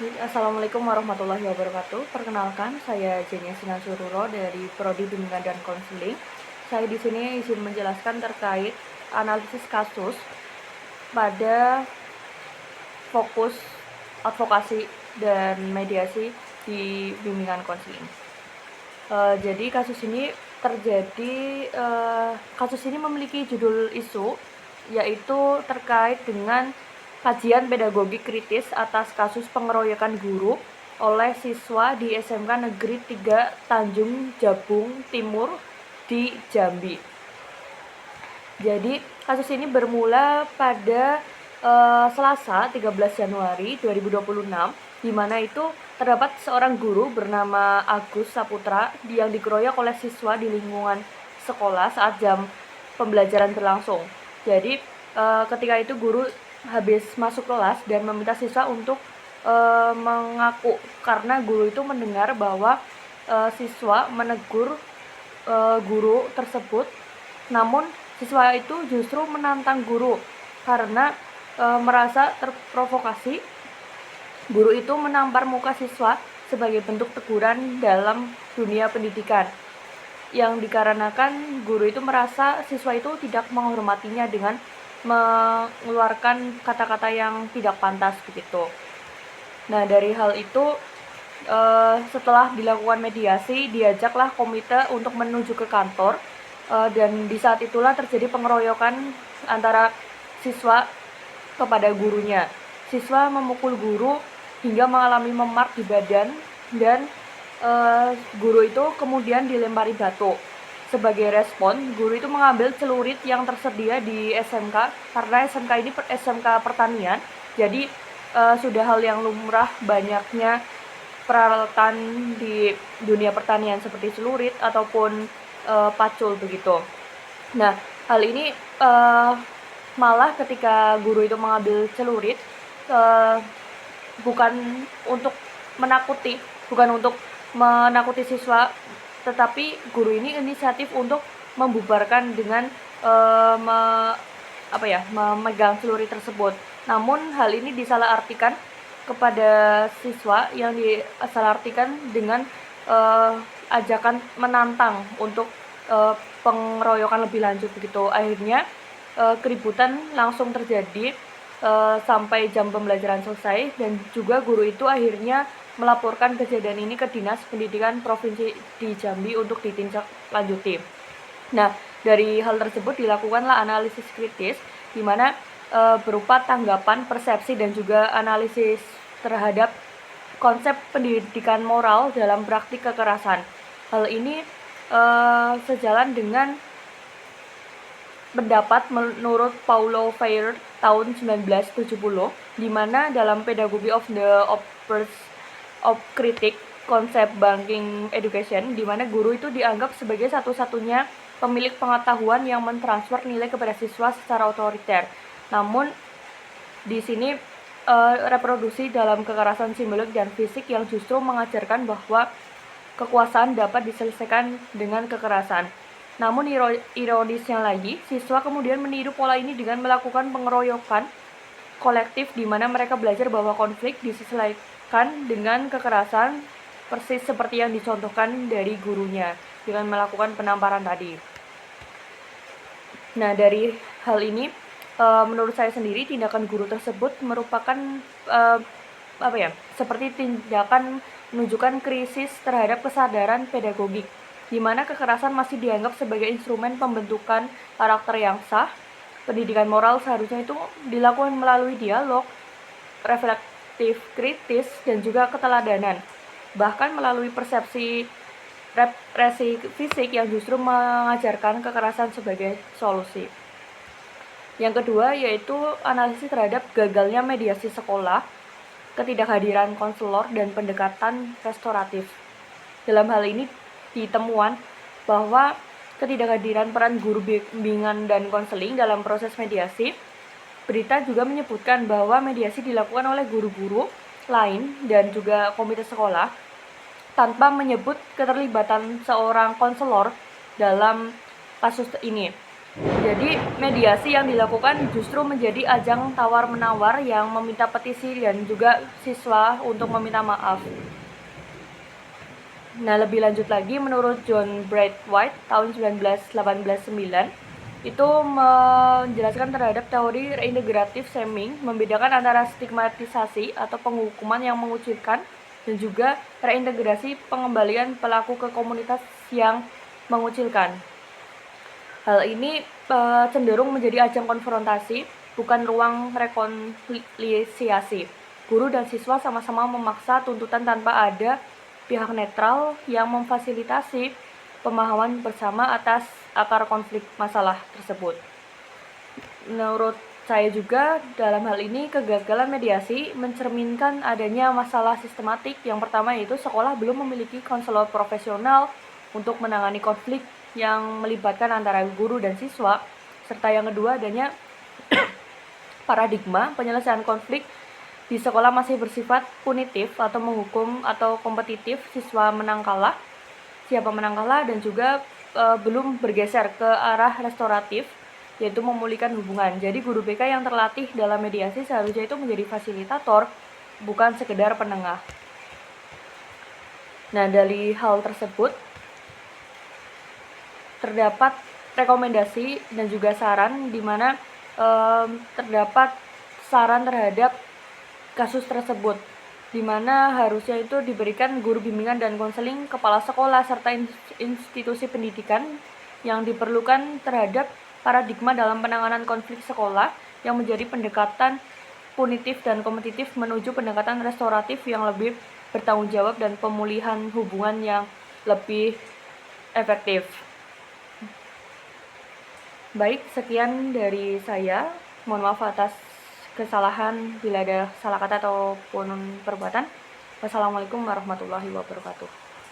Assalamualaikum warahmatullahi wabarakatuh. Perkenalkan, saya Jenia Sinan Sururo dari Prodi Bimbingan dan Konseling. Saya di sini izin menjelaskan terkait analisis kasus pada fokus advokasi dan mediasi di bimbingan konseling. Jadi kasus ini memiliki judul isu yaitu terkait dengan kajian pedagogi kritis atas kasus pengeroyokan guru oleh siswa di SMK Negeri 3 Tanjung Jabung Timur di Jambi. Jadi kasus ini bermula pada Selasa 13 Januari 2026, di mana itu terdapat seorang guru bernama Agus Saputra yang dikeroyok oleh siswa di lingkungan sekolah saat jam pembelajaran berlangsung. Jadi ketika itu guru habis masuk kelas dan meminta siswa untuk mengaku, karena guru itu mendengar bahwa siswa menegur guru tersebut, namun siswa itu justru menantang guru karena merasa terprovokasi. Guru itu menampar muka siswa sebagai bentuk teguran dalam dunia pendidikan, yang dikarenakan guru itu merasa siswa itu tidak menghormatinya dengan mengeluarkan kata-kata yang tidak pantas begitu. Nah, dari hal itu setelah dilakukan mediasi, diajaklah komite untuk menuju ke kantor, dan di saat itulah terjadi pengeroyokan antara siswa kepada gurunya. Siswa memukul guru hingga mengalami memar di badan, dan guru itu kemudian dilempari batu. Sebagai respon, guru itu mengambil celurit yang tersedia di SMK, karena SMK ini SMK pertanian, jadi sudah hal yang lumrah banyaknya peralatan di dunia pertanian seperti celurit ataupun pacul begitu. Nah, hal ini malah ketika guru itu mengambil celurit, bukan untuk menakuti siswa, tetapi guru ini inisiatif untuk membubarkan dengan memegang celurit tersebut. Namun hal ini disalahartikan kepada siswa, yang disalahartikan dengan ajakan menantang untuk pengeroyokan lebih lanjut begitu. Akhirnya keributan langsung terjadi sampai jam pembelajaran selesai, dan juga guru itu akhirnya melaporkan kejadian ini ke Dinas Pendidikan Provinsi di Jambi untuk ditinjak lanjuti. Nah, dari hal tersebut dilakukanlah analisis kritis, di mana berupa tanggapan, persepsi, dan juga analisis terhadap konsep pendidikan moral dalam praktik kekerasan. Hal ini sejalan dengan pendapat menurut Paulo Freire tahun 1970, di mana dalam Pedagogy of the Oppressed of Critic, konsep banking education, di mana guru itu dianggap sebagai satu-satunya pemilik pengetahuan yang mentransfer nilai kepada siswa secara otoriter. Namun di sini reproduksi dalam kekerasan simbolik dan fisik yang justru mengajarkan bahwa kekuasaan dapat diselesaikan dengan kekerasan. Namun ironisnya lagi, siswa kemudian meniru pola ini dengan melakukan pengeroyokan kolektif, di mana mereka belajar bahwa konflik diselesaikan dengan kekerasan, persis seperti yang dicontohkan dari gurunya dengan melakukan penamparan tadi. Nah, dari hal ini menurut saya sendiri tindakan guru tersebut merupakan seperti tindakan menunjukkan krisis terhadap kesadaran pedagogik, di mana kekerasan masih dianggap sebagai instrumen pembentukan karakter yang sah. Pendidikan moral seharusnya itu dilakukan melalui dialog, reflektif kritis, dan juga keteladanan, bahkan melalui persepsi represi fisik yang justru mengajarkan kekerasan sebagai solusi. Yang kedua yaitu analisis terhadap gagalnya mediasi sekolah, ketidakhadiran konselor, dan pendekatan restoratif. Dalam hal ini ditemuan bahwa ketidakhadiran peran guru bimbingan dan konseling dalam proses mediasi. Berita juga menyebutkan bahwa mediasi dilakukan oleh guru-guru lain dan juga komite sekolah tanpa menyebut keterlibatan seorang konselor dalam kasus ini. Jadi mediasi yang dilakukan justru menjadi ajang tawar-menawar yang meminta petisi dan juga siswa untuk meminta maaf. Nah, lebih lanjut lagi, menurut John Braithwaite tahun 1989, itu menjelaskan terhadap teori reintegratif shaming, membedakan antara stigmatisasi atau penghukuman yang mengucilkan dan juga reintegrasi pengembalian pelaku ke komunitas yang mengucilkan. Hal ini cenderung menjadi ajang konfrontasi, bukan ruang rekonsiliasi. Guru dan siswa sama-sama memaksa tuntutan tanpa ada pihak netral yang memfasilitasi pemahaman bersama atas akar konflik masalah tersebut. Menurut saya juga, dalam hal ini kegagalan mediasi mencerminkan adanya masalah sistematik. Yang pertama yaitu sekolah belum memiliki konselor profesional untuk menangani konflik yang melibatkan antara guru dan siswa, serta yang kedua adanya paradigma penyelesaian konflik di sekolah masih bersifat punitif atau menghukum atau kompetitif, siswa menang kalah, siapa menang kalah, dan juga belum bergeser ke arah restoratif, yaitu memulihkan hubungan. Jadi guru BK yang terlatih dalam mediasi seharusnya itu menjadi fasilitator, bukan sekedar penengah. Nah, dari hal tersebut terdapat rekomendasi dan juga saran di mana terdapat saran terhadap kasus tersebut, di mana harusnya itu diberikan guru bimbingan dan konseling, kepala sekolah, serta institusi pendidikan yang diperlukan terhadap paradigma dalam penanganan konflik sekolah yang menjadi pendekatan punitif dan kompetitif menuju pendekatan restoratif yang lebih bertanggung jawab dan pemulihan hubungan yang lebih efektif. Baik, sekian dari saya. Mohon maaf atas kesalahan bila ada salah kata ataupun perbuatan. Wassalamualaikum warahmatullahi wabarakatuh.